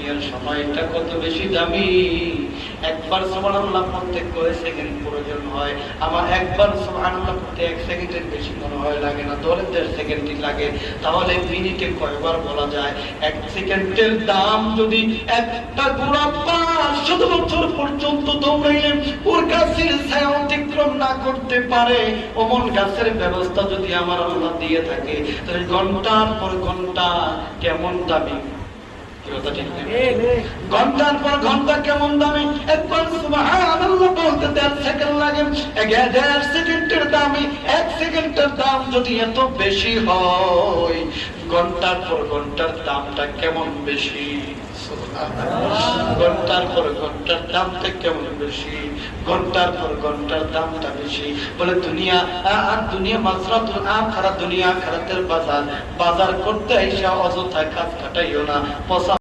দুনিয়ার সময়টা কত বেশি দামি। একবার সুবহানাল্লাহ পড়তে কয় সেকেন্ড প্রয়োজন হয়, আমার একবার সুবহানাল্লাহ পড়তে 1 সেকেন্ডের বেশি মনে হয় লাগে না, ধরে 1.5 সেকেন্ডই লাগে। তাহলে মিনিটে কয়বার বলা যায়? 1 সেকেন্ডের দাম যদি একটা ঘোড়া 500 বছর পর্যন্ত দৌড়াইলে ওর গাছের ছায়া অতিক্রম না করতে পারে, অমন গাছের ব্যবস্থা যদি আমার আল্লাহ দিয়ে থাকে, তাহলে ঘন্টার পর ঘন্টা কেমন দামি। ঘন্টার পর ঘন্টা কেমন দামি। একবার সুবহানাল্লাহ বলতে 1.5 সেকেন্ড লাগে, 1.5 সেকেন্ডের দামি 1 সেকেন্ডের দাম যদি এত বেশি হয়, ঘন্টার পর ঘন্টার দামটা কেমন বেশি। ঘন্টার পর ঘন্টার দামটা কেমন বেশি, ঘন্টার পর ঘন্টার দামটা বেশি। বলে দুনিয়া আর দুনিয়া মাজরাতুল আখিরাত, দুনিয়া আখিরাতের বাজার। বাজার করতে এসে অযথা কাজ কাটাইও না।